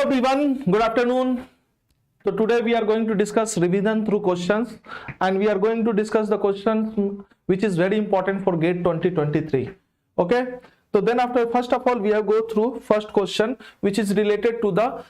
everyone, good afternoon. So today we are going to discuss revision through questions, and we are going to discuss the questions which is very important for GATE 2023. Okay, so then after, first of all, we have go through first question which is related to the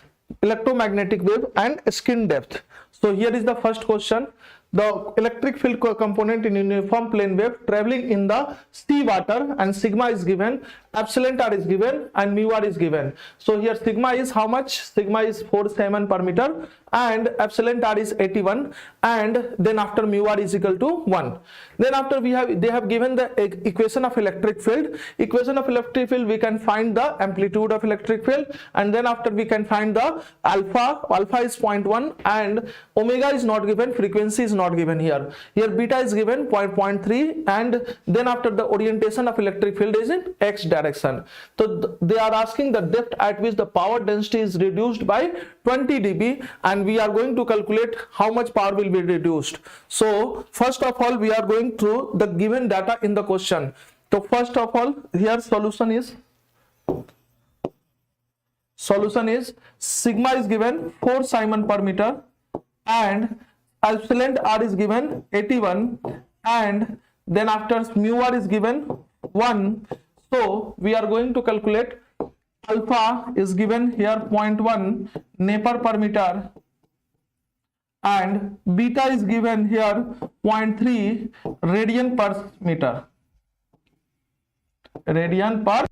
electromagnetic wave and skin depth. So here is the first question. The electric field component in uniform plane wave traveling in the sea water, and sigma is given, epsilon r is given, and mu r is given. So here sigma is how much? Sigma is 4 Simon per meter, and epsilon r is 81, and then after mu r is equal to 1. Then after they have given the equation of electric field. Equation of electric field, we can find the amplitude of electric field, and then after we can find the alpha. Alpha is 0.1, and omega is not given, frequency is not given here. Here beta is given 0.3, and then after the orientation of electric field is in x direction. So they are asking the depth at which the power density is reduced by 20 dB, and we are going to calculate how much power will be reduced. So first of all, we are going through the given data in the question. So first of all, here solution is sigma is given 4 Simon per meter, and epsilon r is given 81, and then after mu r is given 1. So we are going to calculate alpha is given here 0.1 Nepar per meter, and beta is given here 0.3 radian per meter. Radian per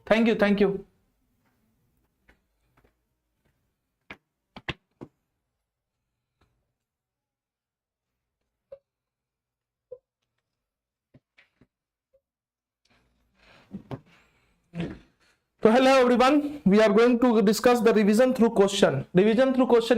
Thank you. So hello everyone, we are going to discuss the revision through question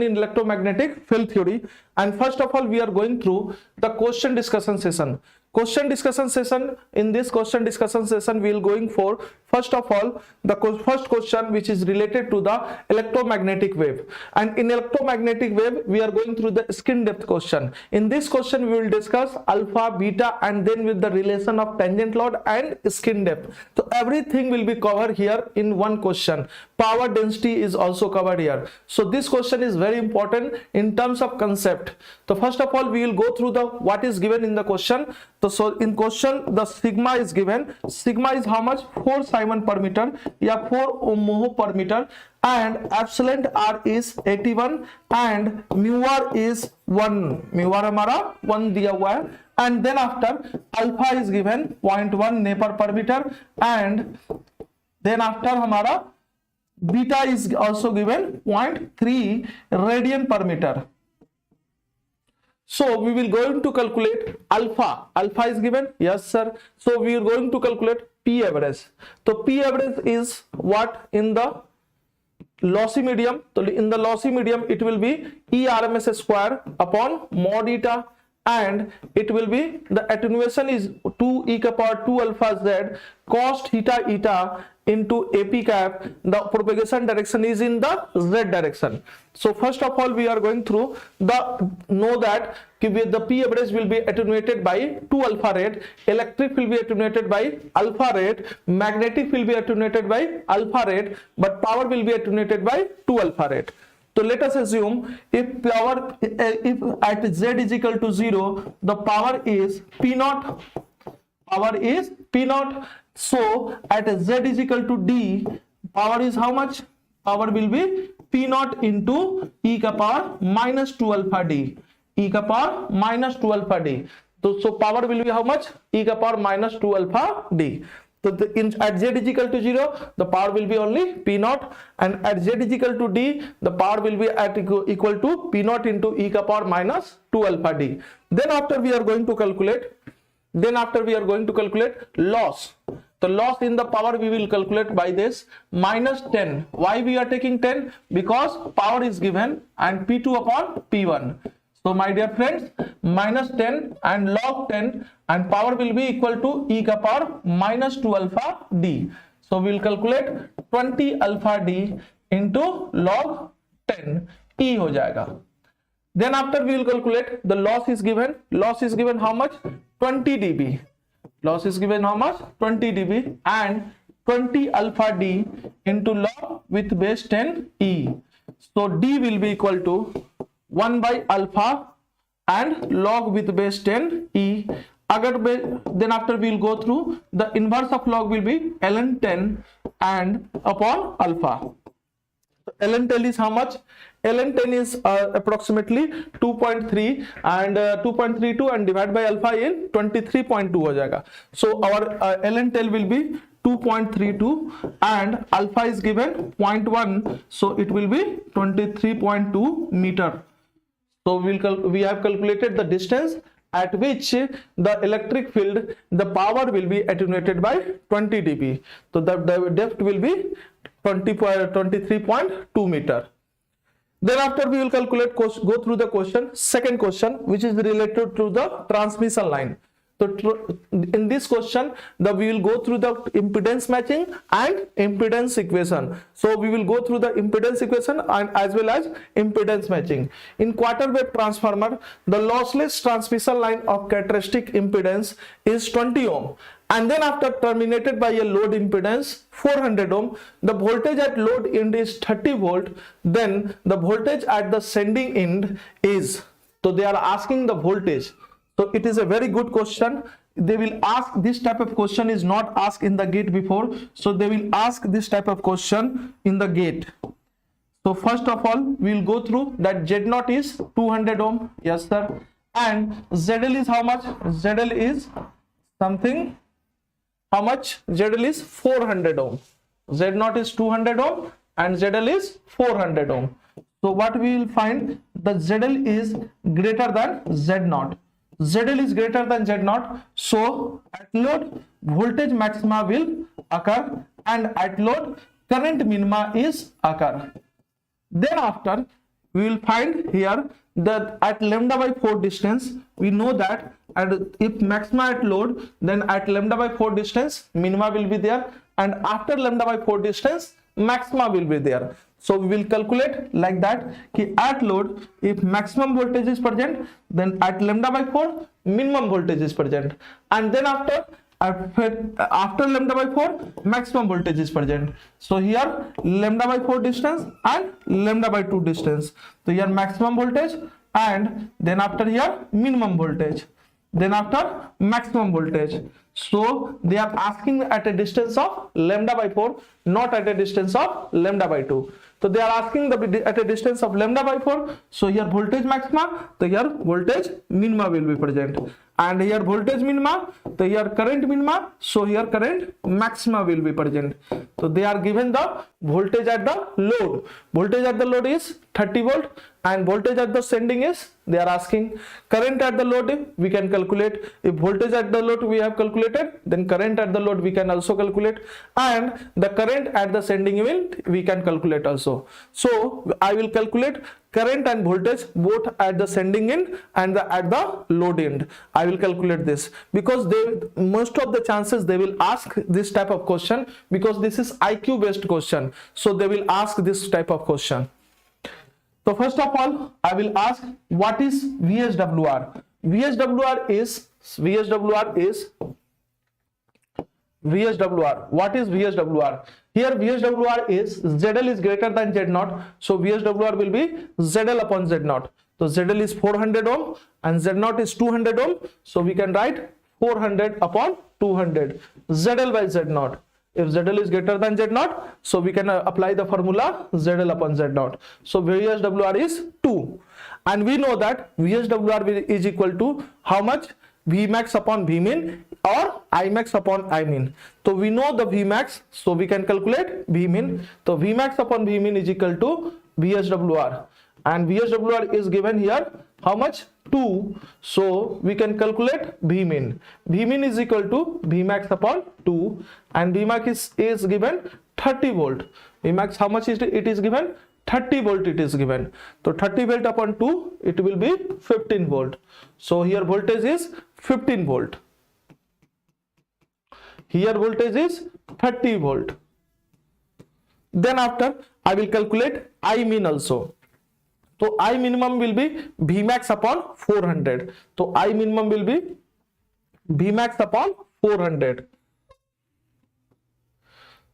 in electromagnetic field theory. And first of all, we are going through the question discussion session. In this question discussion session, we will going for first of all the first question which is related to the electromagnetic wave. And in electromagnetic wave, we are going through the skin depth question. In this question, we will discuss alpha, beta, and then with the relation of tangent load and skin depth. So everything will be covered here in one question. Power density is also covered here. So this question is very important in terms of concept. So first of all, we will go through the what is given in the question. So in question, the sigma is given. Sigma is how much? 4 Simon per meter, yeah, 4 mho per meter, and epsilon r is 81, and mu r is 1. Mu r हमारा 1 दिया हुआ है, and then after alpha is given 0.1 Nepar per meter, and then after हमारा beta is also given 0.3 radian per meter. So we will going to calculate alpha. Alpha is given, yes sir. So we are going to calculate P average. So P average is what in the lossy medium? So in the lossy medium, it will be E RMS square upon mod eta, and it will be the attenuation is 2 e power 2 alpha z cos theta eta into AP cap. The propagation direction is in the z direction. So first of all, we are going through the know that the P average will be attenuated by 2 alpha rate, electric will be attenuated by alpha rate, magnetic will be attenuated by alpha rate, but power will be attenuated by 2 alpha rate. So let us assume if at z is equal to 0, the power is P naught. So at z is equal to d, power is how much? Power will be P naught into e ka power minus 2 alpha d. E ka power minus 2 alpha d. So power will be how much? E ka power minus 2 alpha d. So at z is equal to 0, the power will be only P naught, and at z is equal to d, the power will be at equal to P naught into e power minus 2 alpha d. Then after we are going to calculate loss. The loss in the power we will calculate by this minus 10. Why we are taking 10? Because power is given and P2 upon P1. So my dear friends, minus 10 and log 10 and power will be equal to e power minus 2 alpha d. So we will calculate 20 alpha d into log 10 e ho jayega. Then after we will calculate the loss is given. Loss is given how much? 20 dB. Loss is given how much? 20 dB and 20 alpha d into log with base 10 e. So d will be equal to 1 by alpha and log with base 10 e. Then after we will go through the inverse of log will be ln 10 and upon alpha. Ln 10 is how much? Ln 10 is approximately 2.3 and 2.32 and divided by alpha in 23.2 ho jayega. So our ln 10 will be 2.32 and alpha is given 0.1, so it will be 23.2 meter. So we have calculated the distance at which the electric field, the power will be attenuated by 20 dB. So the depth will be 23.2 meter. Then after we will calculate, go through the question, second question, which is related to the transmission line. So in this question, we will go through the impedance matching and impedance equation. So we will go through the impedance equation and as well as impedance matching. In quarter wave transformer, the lossless transmission line of characteristic impedance is 20 ohm. And then after terminated by a load impedance 400 ohm, the voltage at load end is 30 volt. Then the voltage at the sending end is, so they are asking the voltage. So it is a very good question. They will ask this type of question is not asked in the gate before. So they will ask this type of question in the gate. So first of all, we will go through that Z0 is 200 ohm. Yes, sir. And ZL is how much? ZL is something. How much? ZL is 400 ohm. Z0 is 200 ohm and ZL is 400 ohm. So what we will find, the ZL is greater than Z0. ZL is greater than Z0. So at load voltage maxima will occur and at load current minima is occur. Then after we will find here that at lambda by 4 distance, we know that if maxima at load, then at lambda by 4 distance minima will be there, and after lambda by 4 distance maxima will be there. So we will calculate like that कि at load if maximum voltage is present, then at lambda by 4 minimum voltage is present, and then after lambda by 4 maximum voltage is present. So here lambda by 4 distance and lambda by 2 distance. So here maximum voltage and then after here minimum voltage, then after maximum voltage. So they are asking at a distance of lambda by 4, not at a distance of lambda by 2. So they are asking at a distance of lambda by 4. So here voltage maxima, so here voltage minima will be present, and here voltage minima, so here current minima, so here current maxima will be present. So they are given the voltage at the load. Voltage at the load is 30 volt and voltage at the sending is, they are asking current at the load. We can calculate. If voltage at the load we have calculated, then current at the load we can also calculate, and the current at the sending end we can calculate also. So I will calculate current and voltage both at the sending end and at the load end. I will calculate this because most of the chances they will ask this type of question, because this is IQ based question. So they will ask this type of question. So first of all, I will ask what is VSWR. VSWR. What is VSWR? Here VSWR is ZL is greater than Z0. So VSWR will be ZL upon Z0. So ZL is 400 ohm and Z0 is 200 ohm. So we can write 400 upon 200 ZL by Z0. If ZL is greater than Z0, so we can apply the formula ZL upon Z0. So VSWR is 2. And we know that VSWR is equal to how much? Vmax upon Vmin or Imax upon Imin. So we know the Vmax, so we can calculate Vmin. So Vmax upon Vmin is equal to VSWR, and VSWR is given here how much? 2. So we can calculate Vmin. Vmin is equal to Vmax upon 2, and Vmax is given 30 volt. Vmax how much is it is given? 30 volt it is given. So 30 volt upon 2, it will be 15 volt. So here voltage is 15 volt. Here voltage is 30 volt. Then after I will calculate Imin also. So I minimum will be Vmax upon 400. So I minimum will be Vmax upon 400.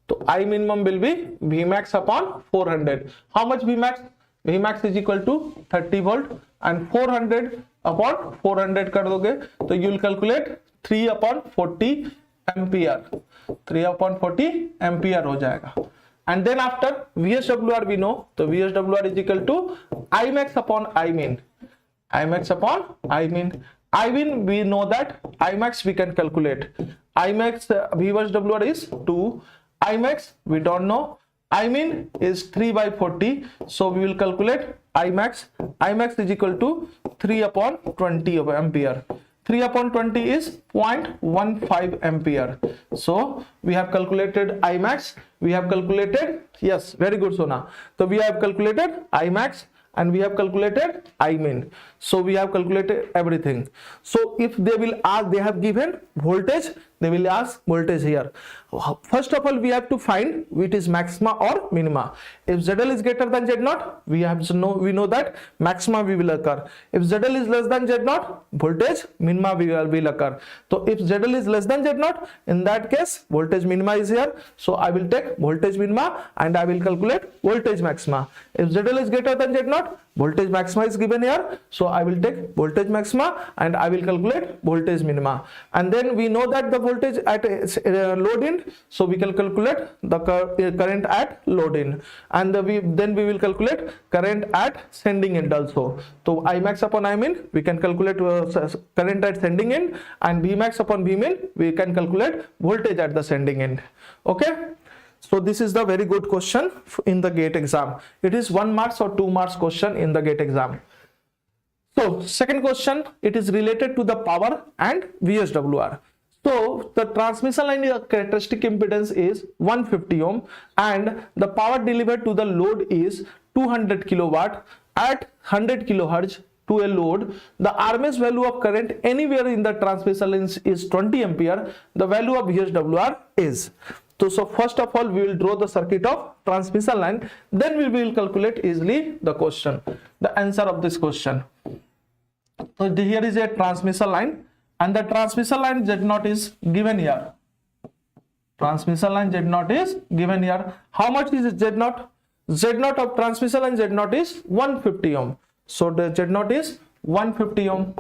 So I minimum will be Vmax upon 400. How much Vmax? Vmax is equal to 30 volt, and 400 upon 400 कर दोगे तो you will calculate 3 upon 40 ampere. 3 upon 40 ampere हो जाएगा. And then after VSWR we know, so VSWR is equal to Imax upon Imin. Imax upon Imin. Imin we know that Imax we can calculate. Imax VSWR is 2. Imax we don't know. Imin is 3 by 40. So we will calculate Imax. Imax is equal to 3 upon 20 of ampere. 3 upon 20 is 0.15 ampere. So we have calculated Imax. We have calculated, yes, very good Sona. So we have calculated Imax and we have calculated Imin. So we have calculated everything. So if they will ask, they have given voltage, they will ask voltage here. First of all, we have to find which is maxima or minima. If ZL is greater than Z0, we know that maxima will occur. If ZL is less than Z0, voltage minima will occur. So if ZL is less than Z0, in that case voltage minima is here. So I will take voltage minima and I will calculate voltage maxima. If ZL is greater than Z0, voltage maxima is given here. So I will take voltage maxima and I will calculate voltage minima. And then we know that the voltage at load end, so we can calculate the current at load end, and then we will calculate current at sending end also. So Imax upon Imin we can calculate current at sending end, and Vmax upon Vmin we can calculate voltage at the sending end. Okay. So this is the very good question in the GATE exam. It is 1 marks or 2 marks question in the GATE exam. So second question, it is related to the power and VSWR. So the transmission line characteristic impedance is 150 ohm and the power delivered to the load is 200 kilowatt at 100 kilohertz to a load. The RMS value of current anywhere in the transmission line is 20 ampere. The value of VSWR is. So first of all, we will draw the circuit of transmission line. Then we will calculate easily the question, the answer of this question. So here is a transmission line, and the transmission line Z0 is given here. Transmission line Z0 is given here. How much is Z0? Z0 of transmission line Z0 is 150 ohm. So the Z0 is 150 ohm.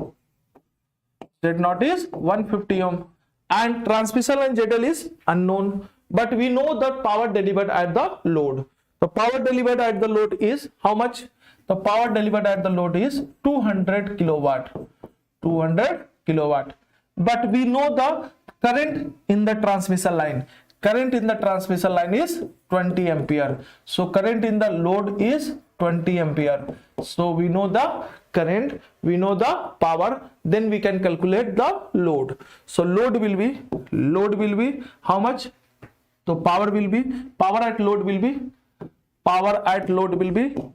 Z0 is 150 ohm, and transmission line ZL is unknown. But we know the power delivered at the load. The power delivered at the load is how much? The power delivered at the load is 200 kilowatt. 200 kilowatt. But we know the current in the transmission line. Current in the transmission line is 20 ampere. So current in the load is 20 ampere. So we know the current, we know the power, then we can calculate the load. So load will be how much? So power at load will be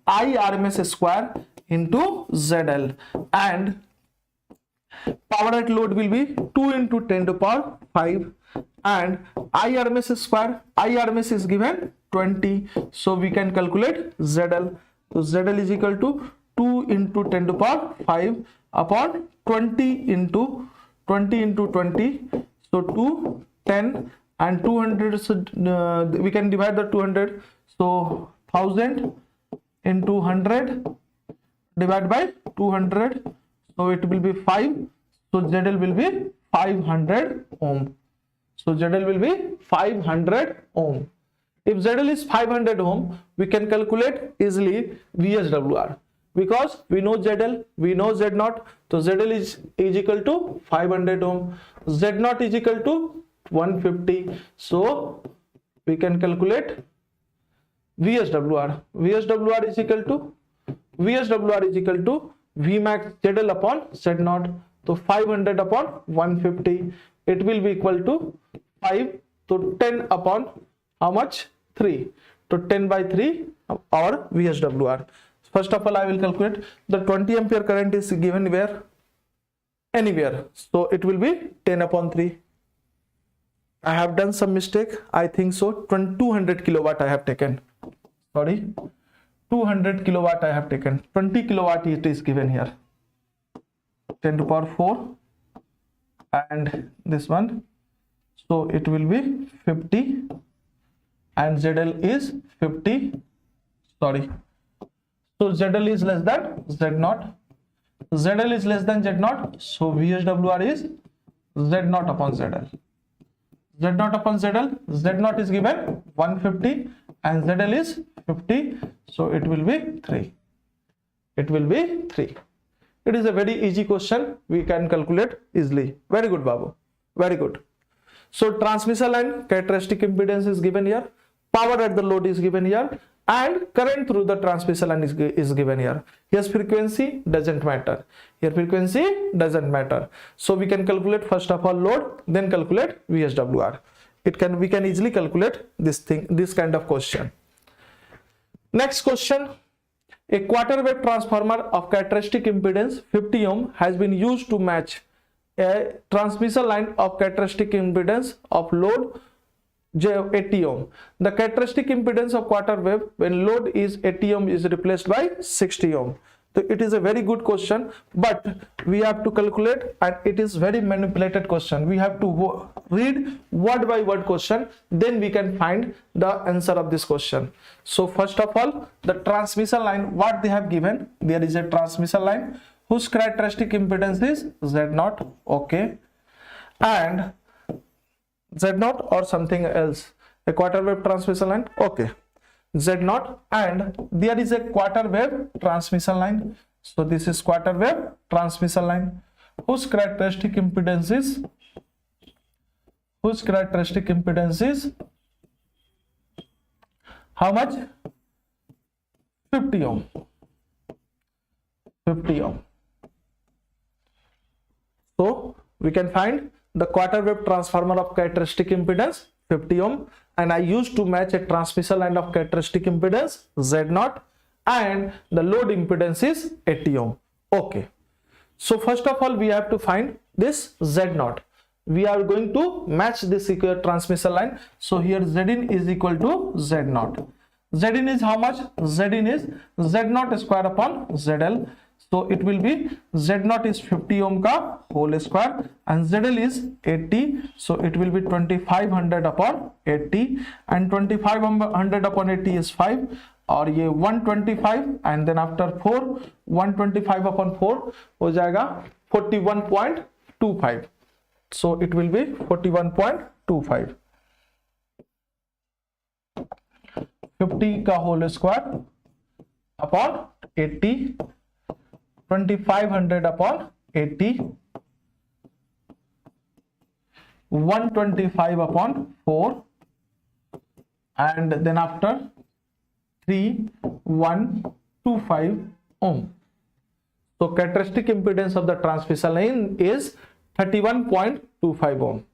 I RMS square into ZL, and power at load will be 2 into 10 to the power 5, and I RMS square, I RMS is given 20, so we can calculate ZL. So ZL is equal to 2 into 10 to the power 5 upon 20 into 20, so 2, 10 and 200, so we can divide the 200, so 1000 into 100 divided by 200, so it will be 5, so ZL will be 500 ohm. So ZL will be 500 ohm. If ZL is 500 ohm, we can calculate easily VSWR. because we know ZL, we know Z0. So ZL is equal to 500 ohm, Z0 is equal to 150. So we can calculate VSWR. VSWR is equal to V max ZL upon Z0. So 500 upon 150, it will be equal to 5. So 10 upon how much? 3. So 10 by 3 our VSWR. First of all, I will calculate the 20 ampere current is given where? Anywhere. So it will be 10 upon 3. I have done some mistake. I think so. 200 kilowatt I have taken. Sorry. 200 kilowatt I have taken. 20 kilowatt it is given here. 10 to the power 4. And this one. So it will be 50. And ZL is 50. Sorry. So ZL is less than Z0. ZL is less than Z0. So VSWR is Z0 upon ZL. Z0 upon ZL. Z0 is given 150 and ZL is 50. So it will be 3. It will be 3. It is a very easy question. We can calculate easily. Very good, Babu. Very good. So transmission line characteristic impedance is given here. Power at the load is given here. And current through the transmission line is given here. Here's frequency, doesn't matter. Here frequency doesn't matter. So we can calculate first of all load, then calculate VSWR. We can easily calculate this kind of question. Next question. A quarter wave transformer of characteristic impedance 50 ohm has been used to match a transmission line of characteristic impedance of load 80 ohm. The characteristic impedance of quarter wave when load is 80 ohm is replaced by 60 ohm. So it is a very good question, but we have to calculate, and it is very manipulated question. We have to read word by word question, then we can find the answer of this question. So first of all, the transmission line, what they have given, there is a transmission line whose characteristic impedance is Z0, okay, and Z0 or something else, a quarter wave transmission line, okay, Z0, and there is a quarter wave transmission line. So this is quarter wave transmission line whose characteristic impedance is how much? 50 ohm. 50 ohm. So we can find the quarter wave transformer of characteristic impedance 50 ohm, and I used to match a transmission line of characteristic impedance Z0 and the load impedance is 80 ohm. Okay. So first of all, we have to find this Z0. We are going to match this transmission line. So here Zin is equal to Z0. Zin is how much? Zin is Z0 square upon ZL. So it will be Z0 is 50 ohm ka whole square and ZL is 80. So it will be 2500 upon 80, and 2500 upon 80 is 5, और ये 125 and then after 4 125 upon 4 हो जाएगा 41.25. So it will be 41.25. 50 का whole square upon 80, 2500 upon 80, 125 upon 4, and then after 3125 ohm. So characteristic impedance of the transmission line is 31.25 ohm.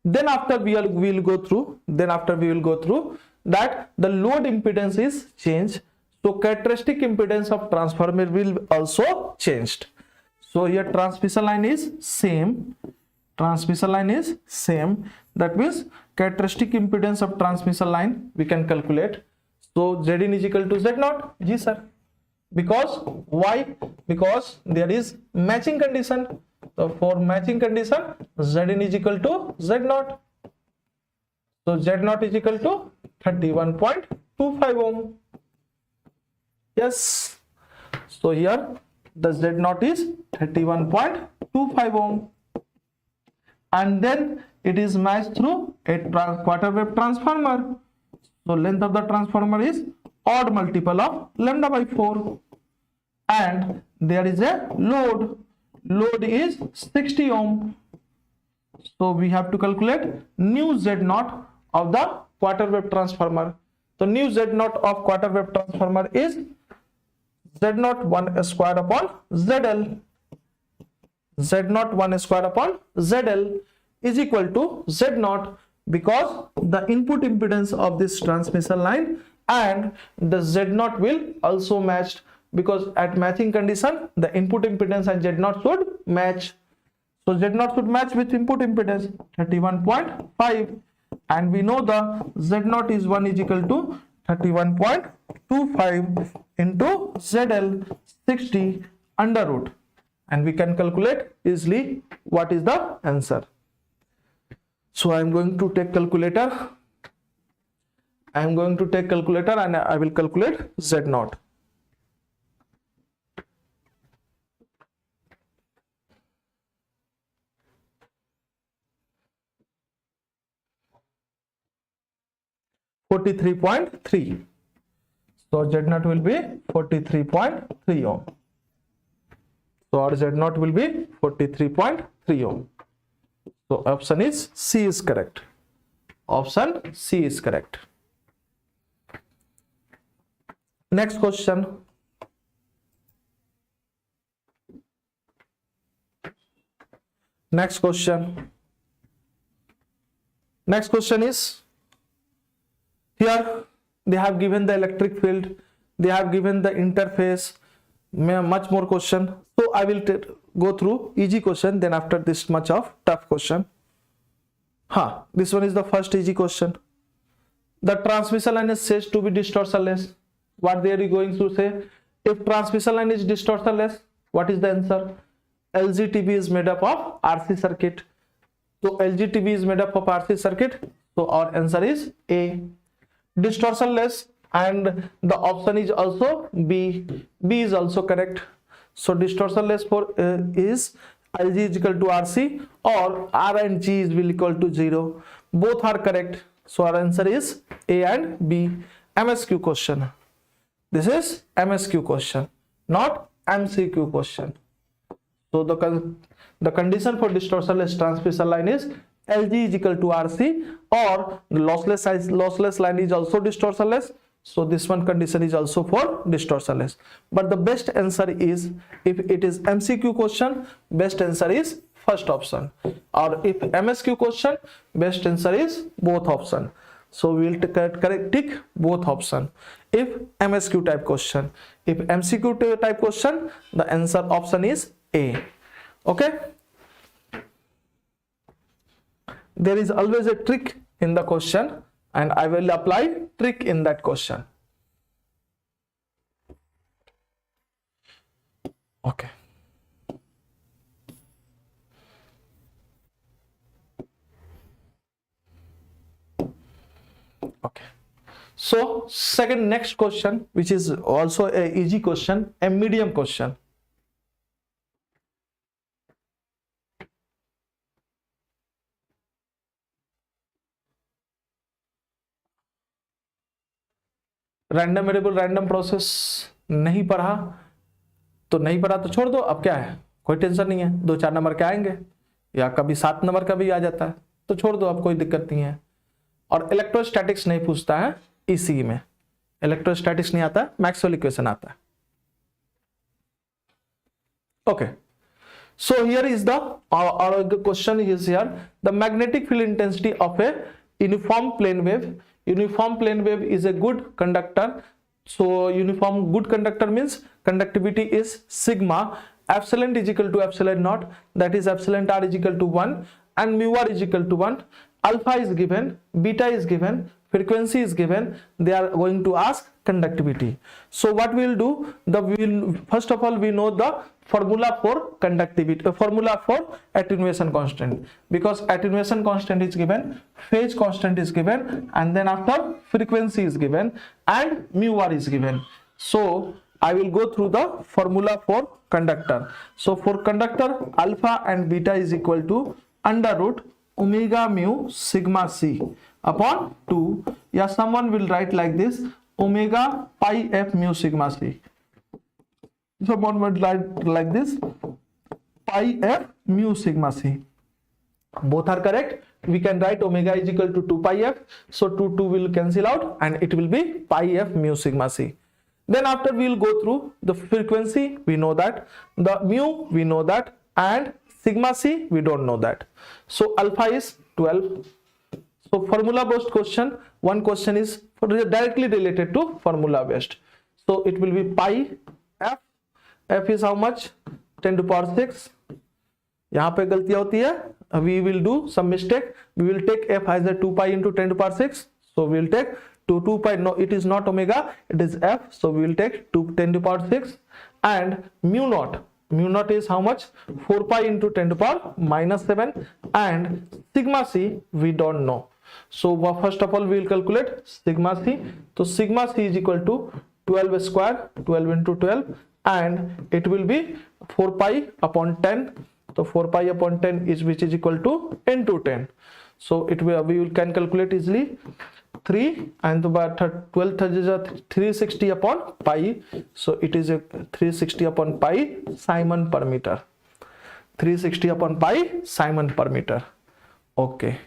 Then after we will go through that the load impedance is changed. So characteristic impedance of transformer will also changed. So here transmission line is same. That means characteristic impedance of transmission line we can calculate. So Zin is equal to Z0. Ji sir. Because why? Because there is matching condition. So for matching condition, Zin is equal to Z0. So Z0 is equal to 31.25 ohm. Yes. So here the Z0 is 31.25 ohm. And then it is matched through a quarter wave transformer. So length of the transformer is odd multiple of lambda by 4. and there is a load is 60 ohm. So we have to calculate new Z naught of the quarter wave transformer. So new Z naught of quarter wave transformer is Z naught 1 square upon ZL. Z naught 1 square upon ZL is equal to Z naught, because the input impedance of this transmission line and the Z naught will also match, because at matching condition the input impedance and Z naught should match. So Z naught should match with input impedance 31.5, and we know the Z naught is 1 is equal to 31.25 into ZL 60 under root, and we can calculate easily what is the answer. So I am going to take calculator. And I will calculate Z naught. (43.3). So Z naught will be 43.3 ohm. So our Z naught will be 43.3 ohm. So option is C is correct. Option C is correct. Next question. Next question is, here they have given the electric field, they have given the interface, much more question. So I will go through easy question, then after this much of tough question. This one is the first easy question. The transmission line is said to be distortionless. What they are going to say? If transmission line is distortionless, what is the answer? LGTB is made up of RC circuit. So LGTB is made up of RC circuit. So our answer is A. Distortionless, and the option is also B. B is also correct. So distortionless for is LG is equal to RC, or R and G is will equal to 0. Both are correct. So our answer is A and B. MSQ question. This is MSQ question, not MCQ question. So the condition for distortionless transmission line is LG is equal to RC, or the lossless line is also distortionless. So this one condition is also for distortionless. But the best answer is, if it is MCQ question, best answer is first option, or if MSQ question, best answer is both option. So we will tick both option if MSQ type question. If MCQ type question, the answer option is A. Okay. There is always a trick in the question, and I will apply trick in that question. Okay. Okay. So next question, which is also a easy question, a medium question. Random variable random process नहीं पढ़ा तो छोड़ दो, अब क्या है, कोई tension नहीं है, 2-4 नंबर के आएंगे, या कभी 7 नंबर का भी आ जाता है, तो छोड़ दो, अब कोई दिक्कत नहीं है। और इलेक्ट्रोस्टैटिक्स नहीं पूछता है ईसीई में, इलेक्ट्रोस्टैटिक्स नहीं आता, मैक्सवेल इक्वेशन आता है। Okay, so here is the question is here, the magnetic field intensity of a uniform plane wave. Uniform plane wave is a good conductor. So uniform good conductor means conductivity is sigma, epsilon is equal to epsilon naught, that is epsilon r is equal to 1 and mu r is equal to 1. Alpha is given, beta is given, frequency is given. They are going to ask conductivity. So what we will do, first of all we know the formula for conductivity, formula for attenuation constant, because attenuation constant is given, phase constant is given, and then after frequency is given and mu r is given. So I will go through the formula for conductor. So for conductor, alpha and beta is equal to under root omega mu sigma c upon 2, या someone will write like this, omega pi f mu sigma c. someone would write like this, pi f mu sigma c. Both are correct. We can write omega is equal to 2 pi f. So 2 will cancel out and it will be pi f mu sigma c. Then after we will go through the frequency, we know that, the mu we know that, and sigma c we don't know that. So alpha is 12. So formula based question, one question is directly related to formula based. So it will be pi f. F is how much? 10 to power 6. यहाँ पे गलतियां होती है. We will do some mistake. We will take f as a 2 pi into 10 to power 6. So we will take 2 pi. No, it is not omega, it is f. So we will take 10 to power 6. And mu naught. Mu naught is how much? 4 pi into 10 to power minus 7. And sigma c we don't know. So first of all we will calculate sigma c. So sigma c is equal to 12 square, 12 into 12, and it will be 4 pi upon 10. So 4 pi upon 10 is which is equal to into 10. So it will, we can calculate easily 3, and the 12 is a 360 upon pi. So it is a 360 upon pi Simon per meter. 360 upon pi Simon per meter. Okay.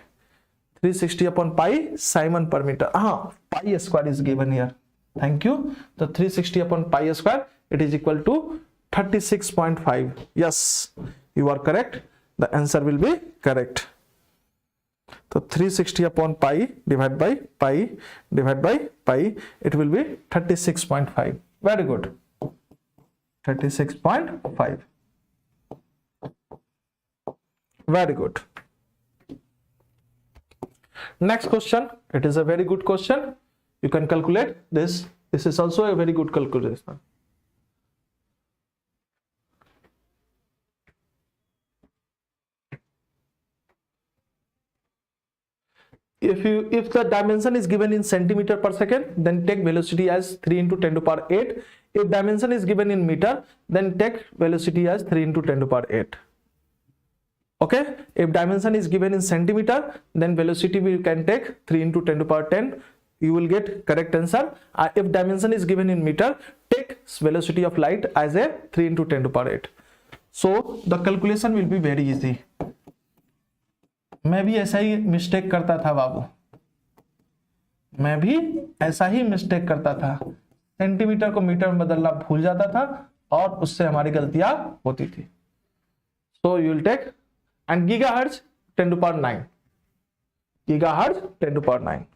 360 upon pi Simon per meter. Pi square is given here. Thank you. The 360 upon pi square, it is equal to 36.5. Yes, you are correct. The answer will be correct. So 360 upon pi divided by pi divided by pi, it will be 36.5. Very good. 36.5. Very good. Next question. It is a very good question. You can calculate this. This is also a very good calculation. If the dimension is given in centimeter per second, then take velocity as 3 into 10 to power 8. If dimension is given in meter, then take velocity as 3 into 10 to power 8. Okay, if dimension is given in centimeter, then velocity we can take 3 into 10 to power 10. You will get correct answer. If dimension is given in meter, take velocity of light as a 3 into 10 to power 8. So the calculation will be very easy. मैं भी ऐसा ही mistake करता था बाबू, मैं भी ऐसा ही mistake करता था. सेंटीमीटर को मीटर में बदलना भूल जाता था और उससे हमारी गलतियां होती थी. So you will take, and gigahertz 10 to power 9. Gigahertz 10 to power 9.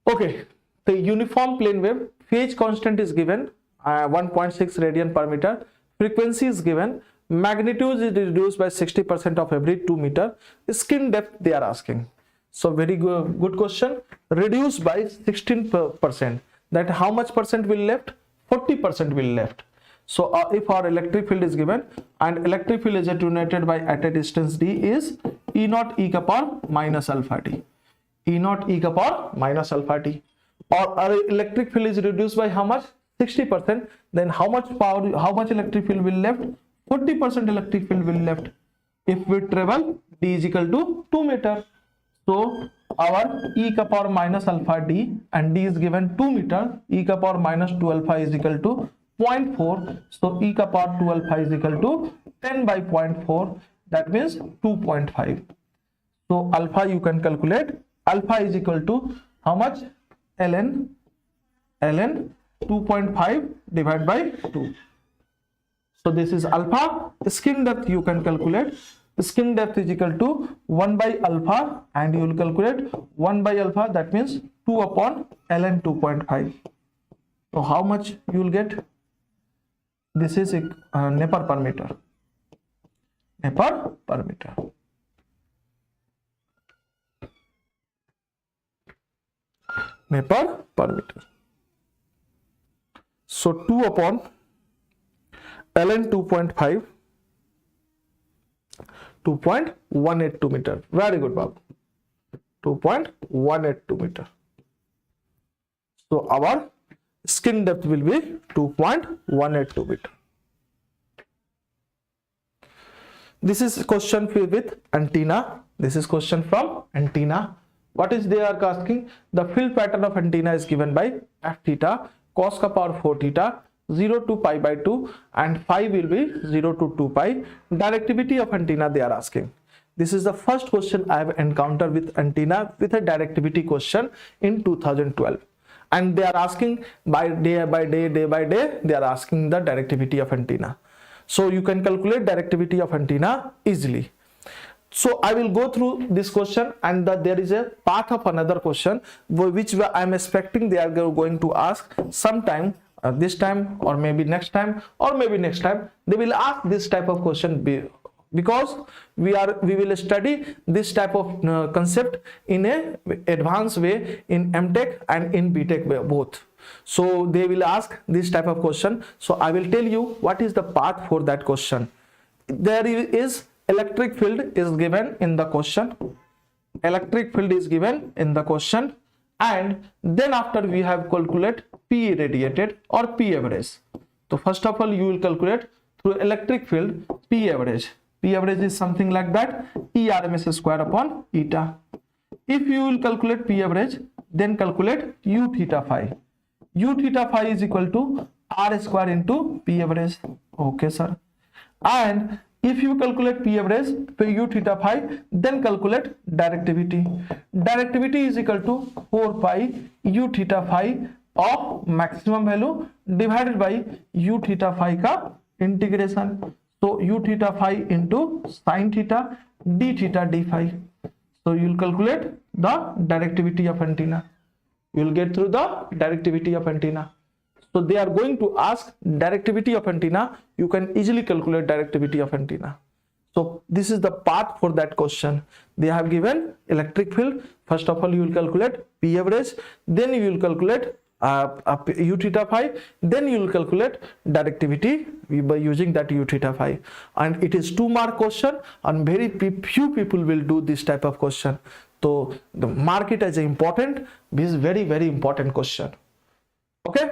Okay, the uniform plane wave phase constant is given 1.6 radian per meter. Frequency is given. Magnitude is reduced by 60% of every 2 meter. Skin depth they are asking. So very good question. Reduced by 16%. That how much percent will left? 40% will left. So if our electric field is given and electric field is attenuated by at a distance d is E naught e to the power minus alpha t. E naught e to the power minus alpha t. Or our electric field is reduced by how much? 60%. Then how much power? How much electric field will left? 40% electric field will left. If we travel, d is equal to 2 meter. So our e to the power minus alpha d, and d is given 2 meter. E to the power minus 2 alpha is equal to 0.4. So e to the power 2 alpha is equal to 10 by 0.4. That means 2.5. So alpha you can calculate. Alpha is equal to how much? ln 2.5 divided by 2. So this is alpha. Skin depth you can calculate. Skin depth is equal to 1 by alpha, and you will calculate 1 by alpha, that means 2 upon ln 2.5. So how much you will get? This is Nepar per meter. Nepar per meter. Nepar per meter. So 2 upon ln 2.5, 2.182 meter. Very good, Babu. 2.182 meter. So our skin depth will be 2.182 meter. This is question with antenna. This is question from antenna. What is they are asking? The field pattern of antenna is given by f theta cos ka power 4 theta 0 to pi by 2, and phi will be 0 to 2 pi. Directivity of antenna they are asking. This is the first question I have encountered with antenna with a directivity question in 2012, and they are asking by day by day they are asking the directivity of antenna. So you can calculate directivity of antenna easily. So I will go through this question, and there is a part of another question which I am expecting they are going to ask sometime, this time or maybe next time or maybe next time they will ask this type of question, because we will study this type of concept in a advanced way in MTech and in BTech way both. So they will ask this type of question. So I will tell you what is the path for that question. There is electric field is given in the question. Electric field is given in the question, and then after we have calculate P irradiated or P average. So first of all you will calculate through electric field P average. P average is something like that, E RMS square upon eta. If you will calculate P average, then calculate U theta phi. U theta phi is equal to R square into P average. Okay sir. And if you calculate P average for U theta phi, then calculate directivity. Directivity is equal to 4 pi U theta phi of maximum value divided by U theta phi का integration. So U theta phi into sin theta d theta d phi. So you will calculate the directivity of antenna. You will get through the directivity of antenna. So they are going to ask directivity of antenna. You can easily calculate directivity of antenna. So this is the path for that question. They have given electric field. First of all you will calculate P average, then you will calculate U theta phi, then you will calculate directivity by using that U theta phi. And it is 2 mark question, and very few people will do this type of question. So the mark it as important. This is very important question. Okay.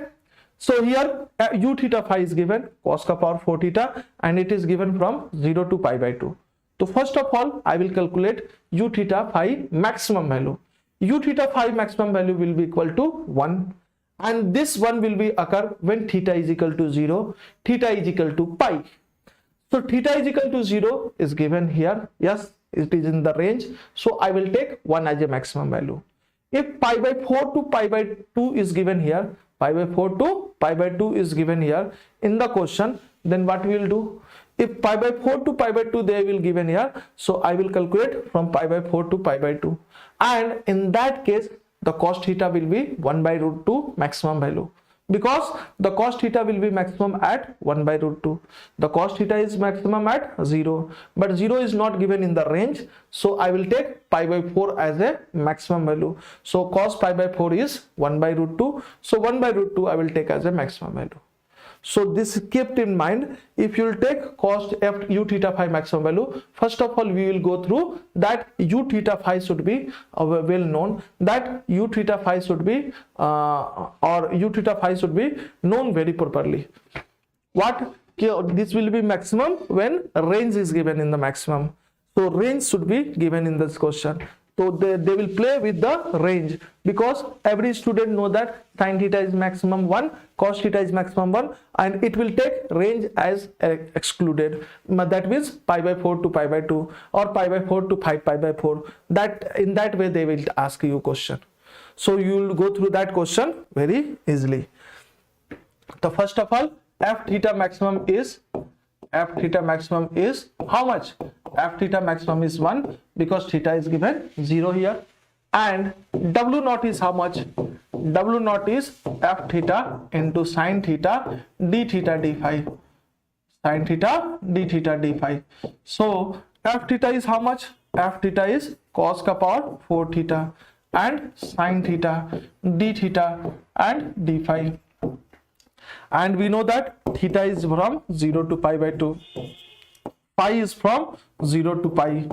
So here U theta phi is given cos ka power 4 theta, and it is given from 0 to pi by 2. So first of all I will calculate U theta phi maximum value. U theta phi maximum value will be equal to 1, and this 1 will be occur when theta is equal to 0, theta is equal to pi. So theta is equal to 0 is given here. Yes, it is in the range. So I will take 1 as a maximum value. If pi by 4 to pi by 2 is given here, pi by 4 to pi by 2 is given here in the question, then what we will do? If pi by 4 to pi by 2 they will given here, so I will calculate from pi by 4 to pi by 2, and in that case the cos theta will be 1 by root 2 maximum value, because the cos theta will be maximum at 1 by root 2. The cos theta is maximum at 0, but 0 is not given in the range, so I will take pi by 4 as a maximum value. So cos pi by 4 is 1 by root 2, so 1 by root 2 I will take as a maximum value. So this is kept in mind. If you will take cos f U theta phi maximum value, first of all we will go through that U theta phi should be well known, that U theta phi should be known very properly. What this will be maximum when range is given in the maximum. So range should be given in this question. So they will play with the range, because every student know that sin theta is maximum 1, cos theta is maximum 1, and it will take range as excluded. That means pi by 4 to pi by 2 or pi by 4 to pi by 4. That in that way they will ask you question. So you will go through that question very easily. So first of all, f theta maximum is how much? F theta maximum is 1, because theta is given 0 here, and W naught is how much? W naught is f theta into sin theta d theta d phi. Sin theta d theta d phi. So f theta is how much? F theta is cos ka power 4 theta and sin theta d theta and d phi. And we know that theta is from 0 to pi by 2. Pi is from 0 to pi,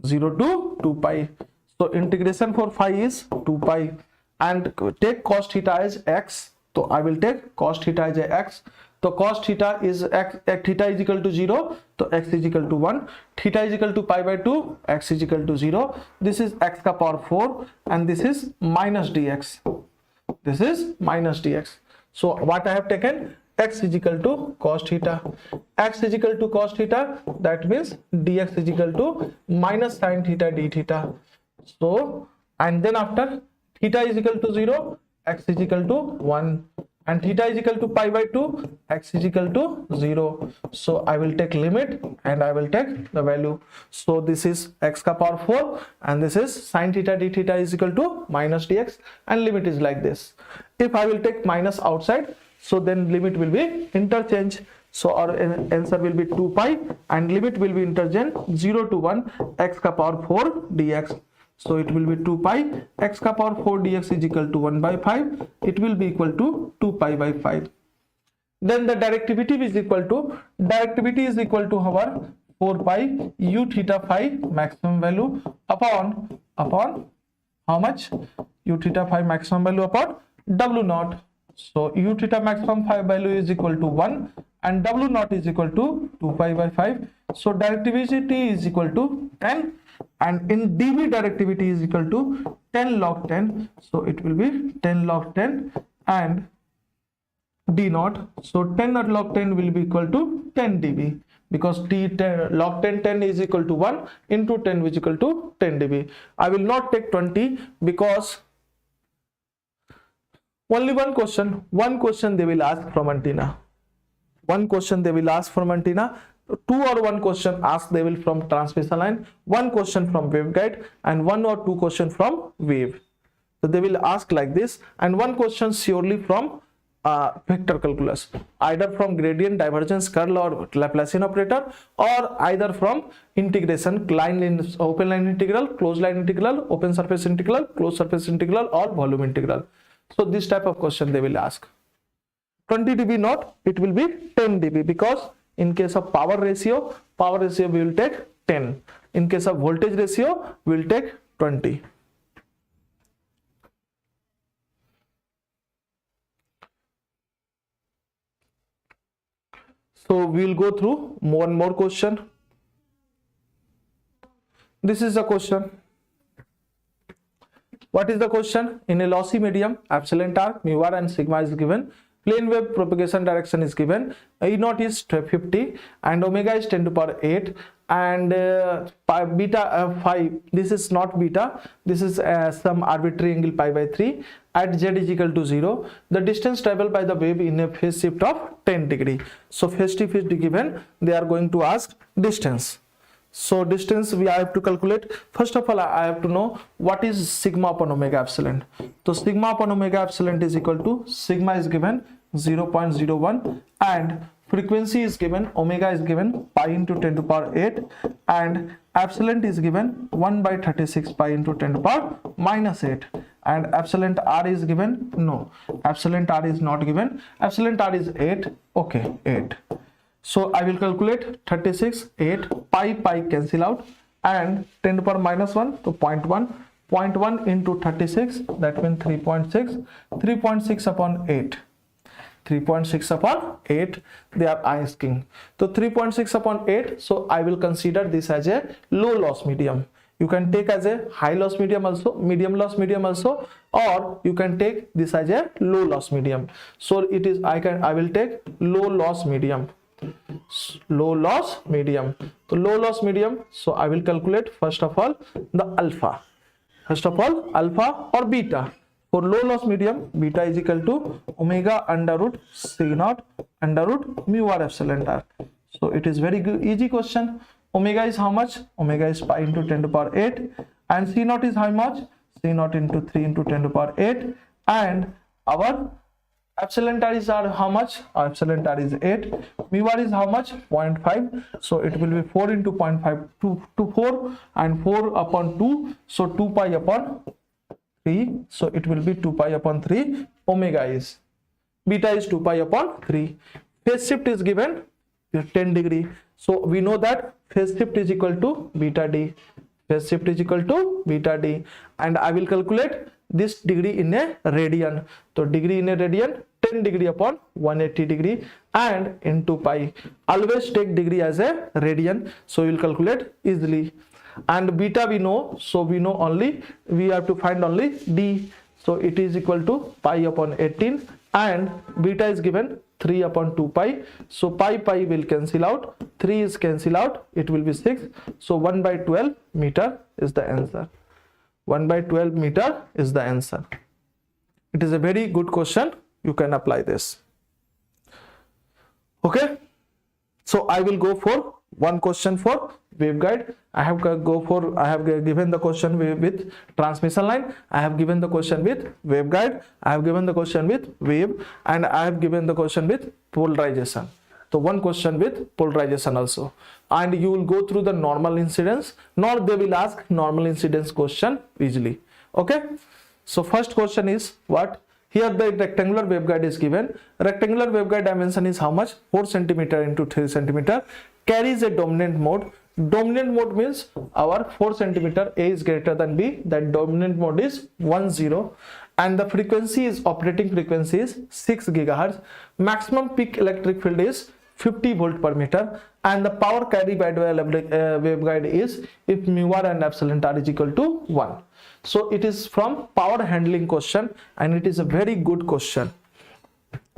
0 to 2 pi. So integration for phi is 2 pi, and take cos theta as x. So I will take cos theta as a x. So cos theta is x, theta is equal to 0, so x is equal to 1. Theta is equal to pi by 2, x is equal to 0. This is x ka power 4, and this is minus dx. This is minus dx. So what I have taken? x is equal to cos theta. X is equal to cos theta, that means dx is equal to minus sin theta d theta. So, and then after theta is equal to 0, x is equal to 1, and theta is equal to pi by 2, x is equal to 0. So I will take limit and I will take the value. So this is x ka power 4 and this is sin theta d theta is equal to minus dx, and limit is like this. If I will take minus outside, so then limit will be interchange. So our answer will be 2 pi and limit will be interchange 0 to 1 x ka power 4 dx. So it will be 2 pi x ka power 4 dx is equal to 1 by 5. It will be equal to 2 pi by 5. Then the directivity is equal to our 4 pi u theta phi maximum value upon how much? U theta phi maximum value upon w naught. So u theta maximum phi value is equal to 1 and w naught is equal to 2 pi by 5. So directivity is equal to 10. And in dB directivity is equal to 10 log 10. So it will be 10 log 10 and d naught. So 10 log 10 will be equal to 10 dB, because log 10 is equal to 1 into 10 is equal to 10 dB. I will not take 20 because only one question they will ask from antenna. Two or one question asked they will from transmission line, one question from waveguide, and 1 or 2 question from wave. So they will ask like this, and one question surely from vector calculus, either from gradient, divergence, curl, or Laplacian operator, or either from integration, open line integral, closed line integral, open surface integral, closed surface integral, or volume integral. So this type of question they will ask. 20 dB not, it will be 10 dB, because in case of power ratio we will take 10. In case of voltage ratio, we will take 20. So we will go through one more question. This is the question. What is the question? In a lossy medium, epsilon r, mu r, and sigma is given. Plane wave propagation direction is given. E naught is 50 and omega is 10 to the power 8, and beta phi, this is not beta, this is some arbitrary angle pi by 3 at z is equal to 0. The distance traveled by the wave in a phase shift of 10 degree. So phase shift is given, they are going to ask distance. So distance we have to calculate. First of all, I have to know what is sigma upon omega epsilon. So sigma upon omega epsilon is equal to, sigma is given 0.01 and frequency is given, omega is given pi into 10 to the power 8 and epsilon is given 1 by 36 pi into 10 to the power minus 8, and epsilon r is given, no, epsilon r is not given, epsilon r is 8, okay, 8. So I will calculate 36, 8, pi cancel out, and 10 to the power minus 1 to 0.1, 0.1 into 36, that means 3.6, 3.6 upon 8. 3.6 upon 8 they are asking. So 3.6 upon 8, so I will consider this as a low loss medium. You can take as a high loss medium also, medium loss medium also, or you can take this as a low loss medium. So it is, I will take low loss medium. Low loss medium. So low loss medium, so I will calculate first of all the alpha. First of all, alpha or beta. For low loss medium, beta is equal to omega under root c naught under root mu r epsilon r. So it is very good, easy question. Omega is how much? Omega is pi into 10 to the power 8, and c naught is how much? C naught into 3 into 10 to the power 8, and our epsilon r is how much? Epsilon r is 8. Mu r is how much? 0.5. So it will be 4 into 0.5 to 4, and 4 upon 2. So 2 pi upon 3. So it will be 2 pi upon 3. Omega is, beta is 2 pi upon 3. Phase shift is given 10 degree. So we know that phase shift is equal to beta d. Phase shift is equal to beta d, and I will calculate this degree in a radian. So degree in a radian, 10 degree upon 180 degree, and into pi. Always take degree as a radian, so you will calculate easily. And beta we know, so we know only, we have to find only d. So it is equal to pi upon 18, and beta is given 3 upon 2 pi. So pi will cancel out, 3 is cancel out, it will be 6. So 1 by 12 meter is the answer. 1 by 12 meter is the answer. It is a very good question. You can apply this. Okay. So I will go for one question for waveguide. I have given the question with transmission line. I have given the question with waveguide. I have given the question with wave, and I have given the question with polarization. So one question with polarization also, and you will go through the normal incidence. Nor they will ask normal incidence question easily. Okay. So first question is what? Here the rectangular waveguide is given. Rectangular waveguide dimension is how much? 4 cm into 3 cm. Carries a dominant mode. Dominant mode means our 4 cm A is greater than B. That dominant mode is 10, and the frequency is operating frequency is 6 GHz. Maximum peak electric field is 50 volt per meter, and the power carried by the waveguide is if mu r and epsilon r is equal to 1. So it is from power handling question, and it is a very good question.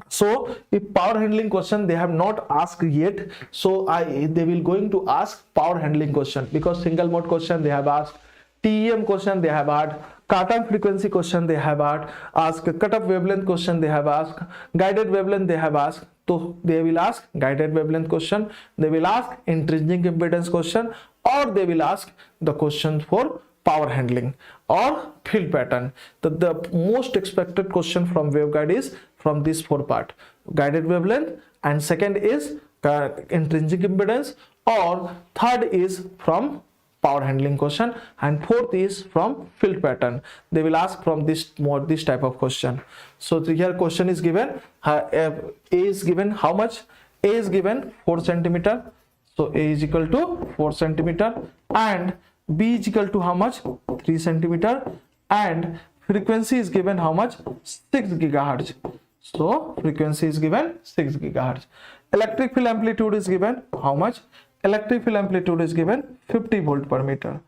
So if power handling question they have not asked yet, so they will going to ask power handling question, because single mode question they have asked, TEM question they have asked, cut-off frequency question they have asked, cut-off wavelength question they have asked, guided wavelength they have asked. So they will ask guided wavelength question, they will ask intrinsic impedance question, or they will ask the question for power handling or field pattern. The most expected question from waveguide is from this 4 part: guided wavelength, and second is intrinsic impedance, or third is from power handling question, and fourth is from field pattern. They will ask from this type of question. So here question is given, A is given how much? A is given 4 cm. So A is equal to 4 cm, and B is equal to how much? 3 cm, and frequency is given how much? 6 GHz. So frequency is given 6 GHz. Electric field amplitude is given how much? Electric field amplitude is given 50 volt per meter.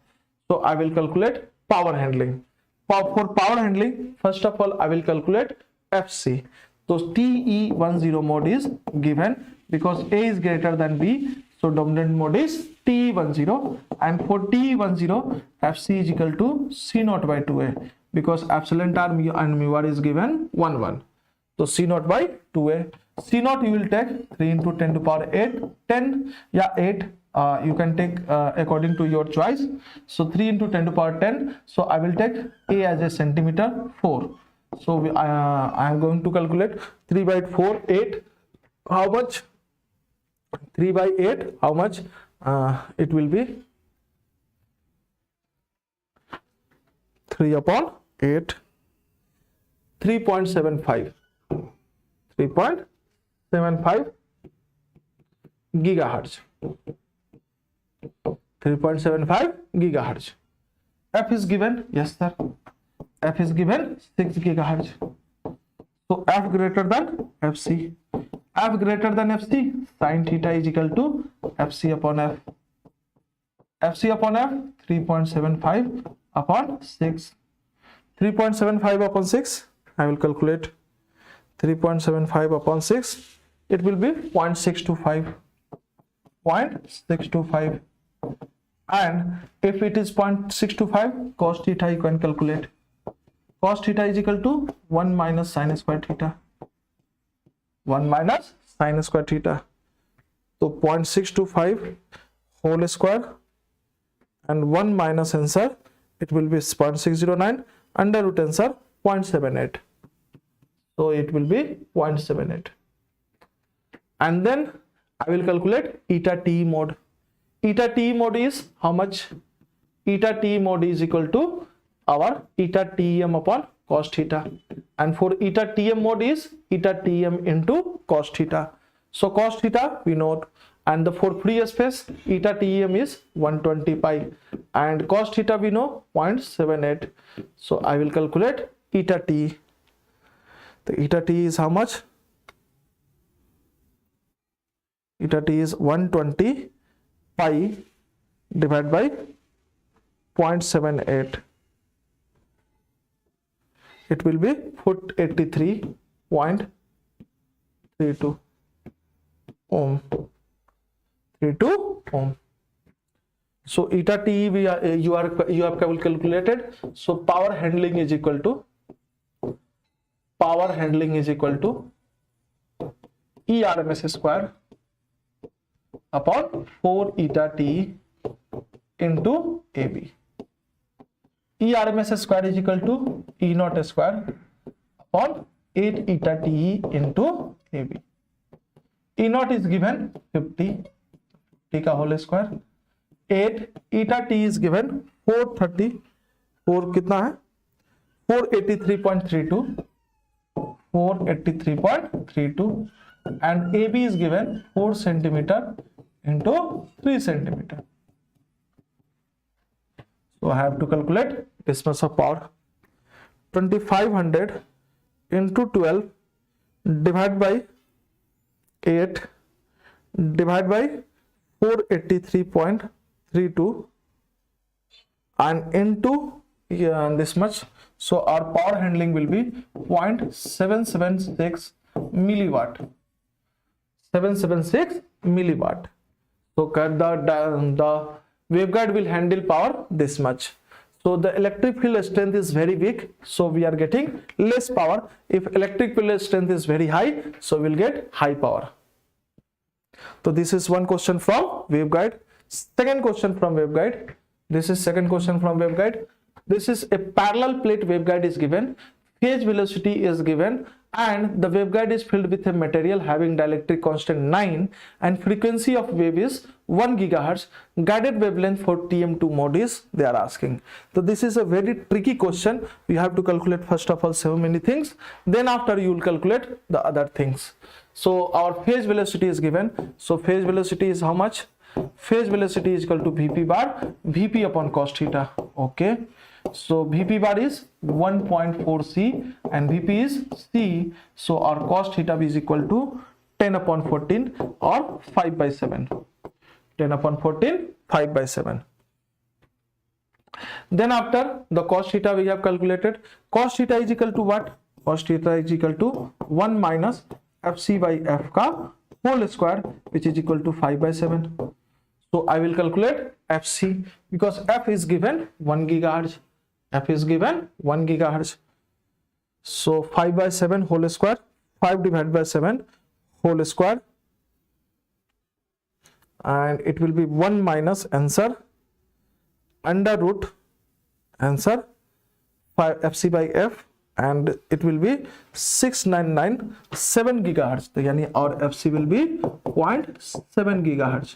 So I will calculate power handling. For power handling, first of all I will calculate FC. So TE10 mode is given because A is greater than B. So dominant mode is TE10, and for TE10 FC is equal to C0 by 2A, because epsilon r and mu r is given 1. So C0 by 2A. C0 you will take 3 into 10 to power 8, 10, yeah 8, you can take according to your choice. So 3 into 10 to power 10. So I will take A as a centimeter 4. So I am going to calculate 3 by 4, 8. How much? 3 by 8, how much? It will be 3 upon 8, 3.75 gigahertz. 3.75 gigahertz. F is given, yes sir, F is given 6 gigahertz. So F greater than FC. F greater than FC, sin theta is equal to FC upon F. FC upon F, 3.75 upon 6. 3.75 upon 6, I will calculate 3.75 upon 6. It will be 0.625. 0.625. And if it is 0.625, cos theta you can calculate. Cos theta is equal to 1 minus sin square theta. 1 minus sin square theta. So 0.625 whole square and 1 minus answer, it will be 0.609, under root answer 0.78. So it will be 0.78. And then I will calculate eta T mode. Eta T mode is how much? Eta T mode is equal to our eta TM upon cos theta, and for eta TM mode is eta TM into cos theta. So cos theta we know, and the for free space eta TM is 120 pi, and cos theta we know 0.78. So I will calculate eta T. The eta T is how much? Eta T is 120 pi divided by 0.78. It will be 83.32. ohm. 32 ohm. So eta T you have calculated. So power handling is equal to E RMS square upon 4 eta T into AB. E RMS square is equal to E naught square upon 8 eta T into AB. E naught is given 50 का whole square, 8 eta T is given 434 कितना है 483.32 and AB is given 4 centimeter into 3 centimeter. So I have to calculate dispatch of power. 2500 into 12 divided by 8 divided by 483.32 and into this much. So our power handling will be 0.776 milliwatt. 776 milliwatt. So the waveguide will handle power this much. So the electric field strength is very weak, so we are getting less power. If electric field strength is very high, so we'll get high power. So this is one question from waveguide. Second question from waveguide. This is second question from waveguide. This is a parallel plate waveguide is given. Phase velocity is given and the waveguide is filled with a material having dielectric constant 9 and frequency of wave is 1 gigahertz. Guided wavelength for TM2 mode is they are asking. So this is a very tricky question. We have to calculate first of all so many things. Then after you will calculate the other things. So our phase velocity is given. So phase velocity is how much? Phase velocity is equal to Vp bar Vp upon cos theta. Okay. So Vp bar is 1.4 C and Vp is C. So our cos theta is equal to 10 upon 14 or 5 by 7. 10 upon 14, 5 by 7. Then after the cos theta we have calculated. Cos theta is equal to what? Cos theta is equal to 1 minus Fc by F ka whole square, which is equal to 5 by 7. So I will calculate Fc because F is given 1 gigahertz. F is given 1 gigahertz. So 5 by 7 whole square, 5 divided by 7 whole square, and it will be 1 minus answer under root answer 5 Fc by F, and it will be 6997 gigahertz. So yani our Fc will be 0.7 gigahertz.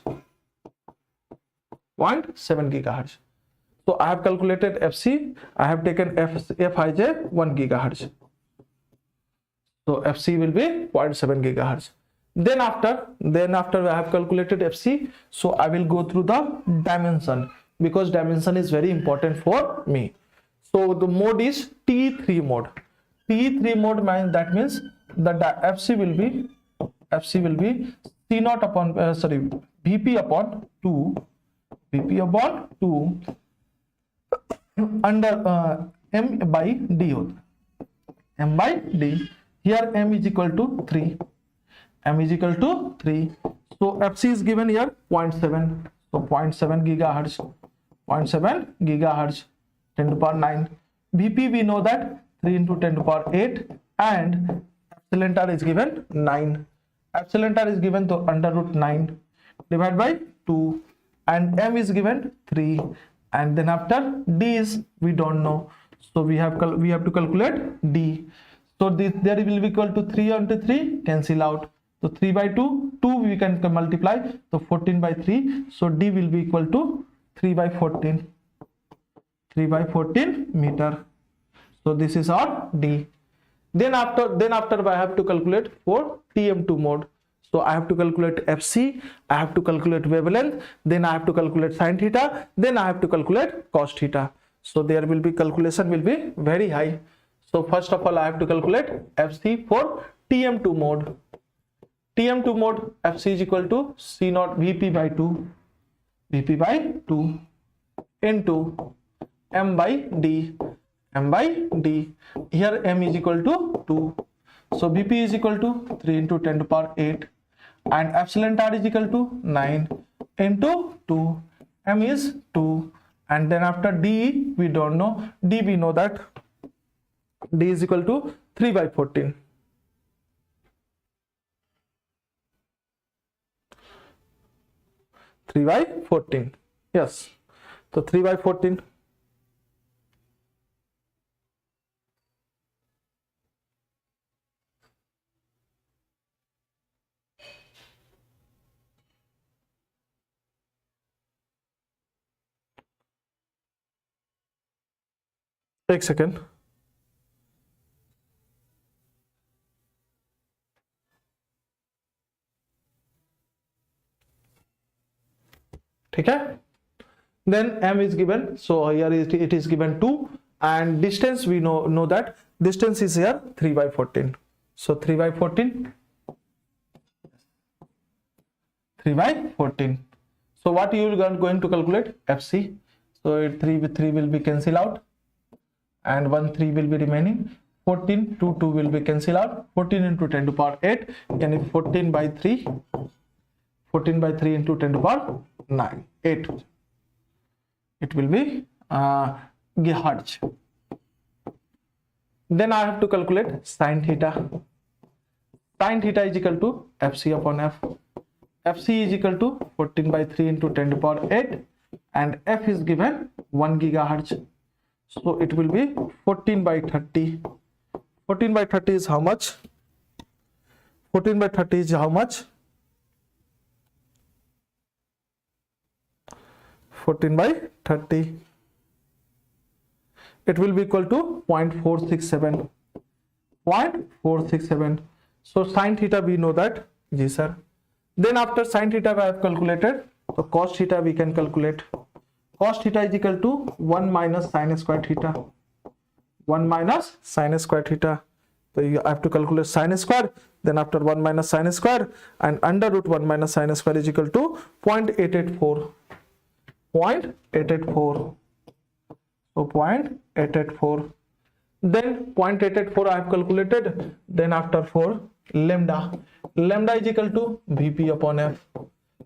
0.7 gigahertz. So I have calculated Fc. I have taken Fij 1 gigahertz. So Fc will be 0.7 gigahertz. Then after I have calculated Fc. So I will go through the dimension because dimension is very important for me. So the mode is T3 mode. T3 mode means that means the Fc will be C naught upon Vp upon 2 under M by D. M by D. Here M is equal to 3. M is equal to 3. So Fc is given here 0.7. So 0.7 gigahertz. 0.7 gigahertz. 10 to the power 9. Vp we know that 3 into 10 to the power 8 and epsilon r is given 9. Epsilon r is given to under root 9 divided by 2 and M is given 3, and then after D is we don't know, so we have to calculate D. So there will be equal to 3 into 3 cancel out. So 3 by 2 we can multiply, so 14 by 3. So D will be equal to 3 by 14 meter. So this is our D. Then after I have to calculate for TM2 mode. So I have to calculate Fc, I have to calculate wavelength, then I have to calculate sin theta, then I have to calculate cos theta. So there will be calculation will be very high. So first of all I have to calculate Fc for TM2 mode. TM2 mode Fc is equal to C naught Vp by 2 into M by D. Here M is equal to 2. So Vp is equal to 3 into 10 to the power 8 and epsilon r is equal to 9 into 2, m is 2, and then after d we don't know, d we know that d is equal to 3 by 14. 3 by 14, yes. So 3 by 14. एक second, ठीक है. Then m is given, so here it is given 2, and distance we know that distance is here 3 by 14. So 3 by 14, 3 by 14. So what you are going to calculate? FC. So 3 with 3 will be cancel out, and 1 3 will be remaining. 14 2 2 will be cancel out. 14 into 10 to the power 8, and 14 by 3, 14 by 3 into 10 to the power 9, 8. It will be gigahertz. Then I have to calculate sin theta. Sin theta is equal to FC upon F. FC is equal to 14 by 3 into 10 to the power 8, and F is given 1 gigahertz. So it will be 14 by 30. 14 by 30 is how much? 14 by 30 is how much? 14 by 30. It will be equal to 0.467. 0.467. So sin theta we know that. Yes, sir. Then after sin theta I have calculated, so cos theta we can calculate. Cos theta is equal to 1 minus sin square theta. 1 minus sin square theta. So you have to calculate sin square. Then after 1 minus sin square, and under root 1 minus sin square is equal to 0.884. 0.884. So 0.884. Then 0.884 I have calculated. Then after for lambda, lambda is equal to Vp upon F.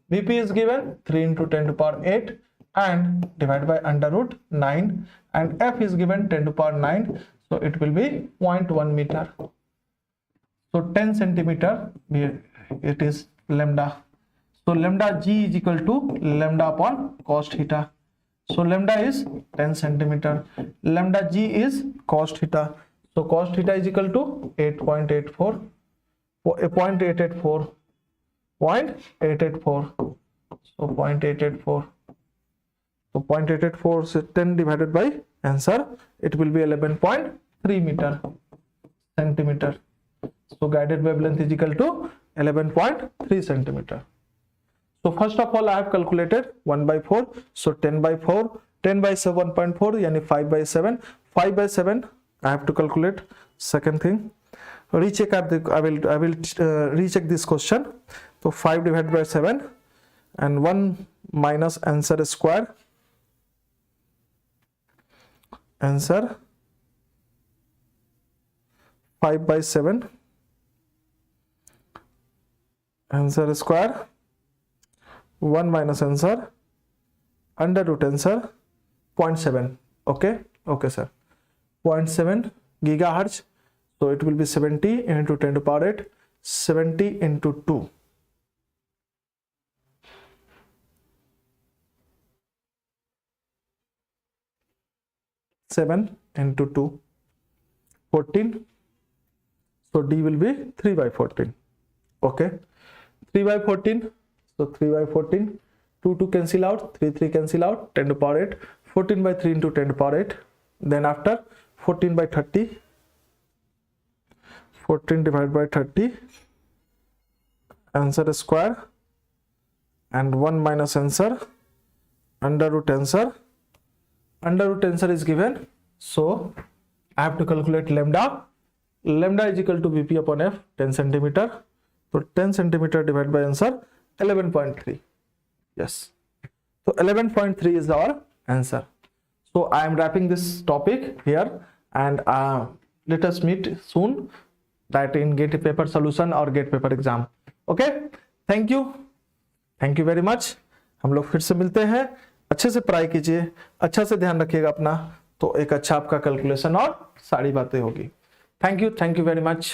Vp is given 3 into 10 to the power 8 and divided by under root 9, and F is given 10 to the power 9. So it will be 0.1 meter. So 10 centimeter it is lambda. So lambda g is equal to lambda upon cos theta. So lambda is 10 centimeter. Lambda g is cos theta. So cos theta is equal to 8.84. 0.884. 0.884. So 0.884. So 0.884 is 10 divided by answer. It will be 11.3 meter centimeter. So guided wavelength is equal to 11.3 centimeter. So first of all I have calculated 1 by 4. So 10 by 4, 10 by 7.4, yani 5 by 7. 5 by 7 I have to calculate. Second thing, recheck I will recheck this question. So 5 divided by 7 and 1 minus answer square. Answer 5 by 7 answer square, 1 minus answer under root answer 0.7. Okay, okay sir, 0.7 gigahertz. So it will be 70 into 10 to the power 8, 70 into 2. 7 into 2, 14. So D will be 3 by 14. Okay, 3 by 14. So 3 by 14, 2 to cancel out, 3 cancel out, 10 to the power 8, 14 by 3 into 10 to the power 8. Then after 14 by 30, 14 divided by 30, answer square, and 1 minus answer under root answer. Under root answer is given. So I have to calculate lambda. Lambda is equal to Vp upon F, 10 centimeter. So 10 centimeter divided by answer 11.3. Yes. So 11.3 is our answer. So I am wrapping this topic here, and let us meet soon that in GATE paper solution or GATE paper exam. Okay. Thank you very much. हम लोग फिर से मिलते हैं। अच्छे से पढ़ाई कीजिए, अच्छा से ध्यान रखिएगा अपना, तो एक अच्छा आपका कैलकुलेशन और सारी बातें होगी। Thank you very much.